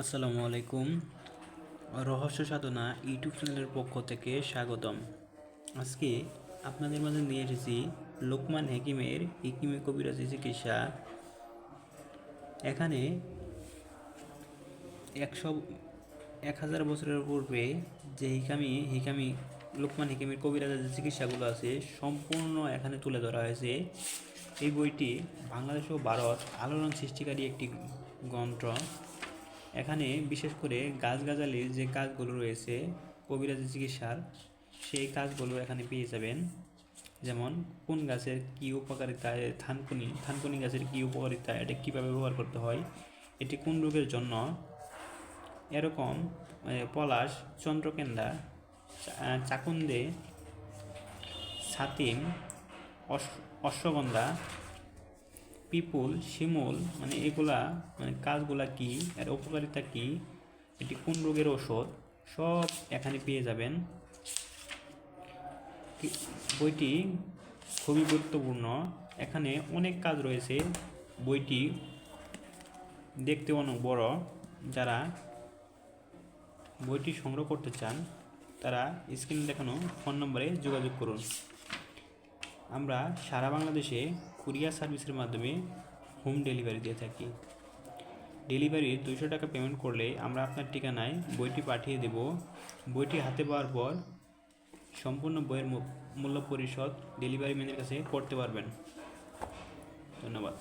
আসসালামু আলাইকুম। রহস্য সাধনা ইউটিউব চ্যানেলের পক্ষ থেকে স্বাগতম। আজকে আপনাদের মাঝে নিয়ে এসেছি লোকমান হেকিমের হিকিমে কবিরাজি চিকিৎসা। এখানে 1000 বছরের পূর্বে যে হিকামি লোকমান হেকিমের কবিরাজি যে চিকিৎসাগুলো আছে সম্পূর্ণ এখানে তুলে ধরা হয়েছে। এই বইটি বাংলাদেশ ও ভারত আলোড়ন সৃষ্টিকারী একটি গ্রন্থ। এখানে বিশেষ করে গাছগাছালির যে কাজগুলো রয়েছে কবিরাজি চিকিৎসার, সেই কাজগুলো এখানে পেয়ে যাবেন। যেমন কোন গাছের কী উপকারিতা, থানকুনি গাছের কী উপকারিতা, এটা কীভাবে ব্যবহার করতে হয়, এটি কোন রোগের জন্য, এরকম পলাশ, চন্দ্রকেন্দা, চাকুন্দে, ছাতিম, অশ্বগন্ধা, পিপুল, শিমুল, এগুলা কাজগুলা কি, এর উপকারিতা কি, এটি কোন রোগের ওষুধ, সব এখানে পেয়ে যাবেন। বইটি খুবই গুরুত্বপূর্ণ। এখানে অনেক কাজ রয়েছে। বইটি দেখতে অনেক বড়। যারা বইটি সংগ্রহ করতে চান তারা স্ক্রিনে দেখানো ফোন নম্বরে যোগাযোগ করুন। আমরা সারা বাংলাদেশে কুরিয়ার সার্ভিসের মাধ্যমে হোম ডেলিভারি দিয়ে থাকি। ডেলিভারির 200 টাকা পেমেন্ট করলে আমরা আপনার ঠিকানায় বইটি পাঠিয়ে দেব। বইটি হাতে পাওয়ার পর সম্পূর্ণ বইয়ের মূল্য পরিশোধ ডেলিভারি ম্যানের কাছে করতে পারবেন। ধন্যবাদ।